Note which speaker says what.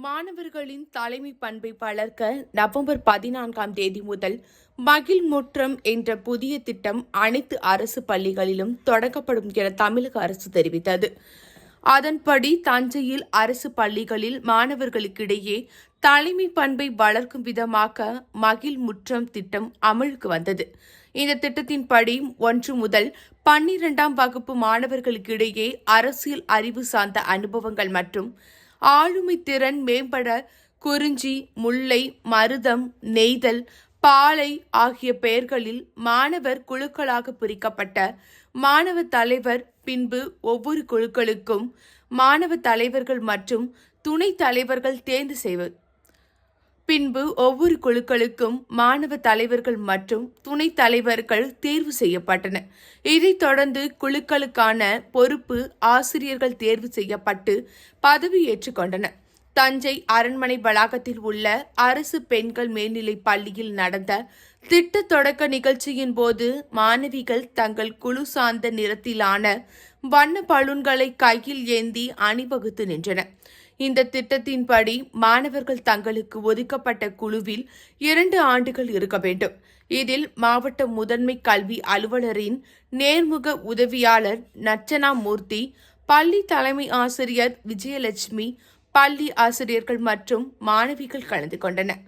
Speaker 1: மாணவர்களின் தலைமை பண்பை வளர்க்க நவம்பர் 14ஆம் தேதி முதல் மகிழ்முற்றம் என்ற புதிய திட்டம் அனைத்து அரசு பள்ளிகளிலும் தொடங்கப்படும் என தமிழக அரசு தெரிவித்தது. அதன்படி தஞ்சையில் அரசு பள்ளிகளில் மாணவர்களுக்கிடையே தலைமை பண்பை வளர்க்கும் விதமாக மகிழ்முற்றம் திட்டம் அமலுக்கு வந்தது. இந்த திட்டத்தின்படி 1 முதல் 12ஆம் வகுப்பு மாணவர்களுக்கிடையே அரசியல் அறிவு சார்ந்த அனுபவங்கள் மற்றும் ஆளுமை திறன் மேம்பட குறிஞ்சி, முல்லை, மருதம், நெய்தல், பாலை ஆகிய பெயர்களில் மாணவர் குழுக்களாக பிரிக்கப்பட்ட மாணவ தலைவர், பின்பு ஒவ்வொரு குழுக்களுக்கும் மாணவ தலைவர்கள் மற்றும் துணைத் தலைவர்கள் தேர்வு செய்வது. பின்பு ஒவ்வொரு குழுக்களுக்கும் மாணவ தலைவர்கள் மற்றும் துணைத் தலைவர்கள் தேர்வு செய்யப்பட்டனர். இதைத் தொடர்ந்து குழுக்களுக்கான பொறுப்பு ஆசிரியர்கள் தேர்வு செய்யப்பட்டு பதவியேற்றுக் கொண்டனர். தஞ்சை அரண்மனை வளாகத்தில் உள்ள அரசு பெண்கள் மேல்நிலைப் பள்ளியில் நடந்த திட்ட தொடக்க நிகழ்ச்சியின் போது மாணவிகள் தங்கள் குழு சார்ந்த நிறத்திலான வண்ண பலூன்களை கையில் ஏந்தி அணிவகுத்து நின்றனர். இந்த திட்டத்தின்படி மாணவர்கள் தங்களுக்கு ஒதுக்கப்பட்ட குழுவில் 2 ஆண்டுகள் இருக்க வேண்டும். இதில் மாவட்ட முதன்மை கல்வி அலுவலரின் நேர்முக உதவியாளர் நர்ச்சனா மூர்த்தி, பள்ளி தலைமை ஆசிரியர் விஜயலட்சுமி, பள்ளி ஆசிரியர்கள் மற்றும் மாணவிகள் கலந்து கொண்டனர்.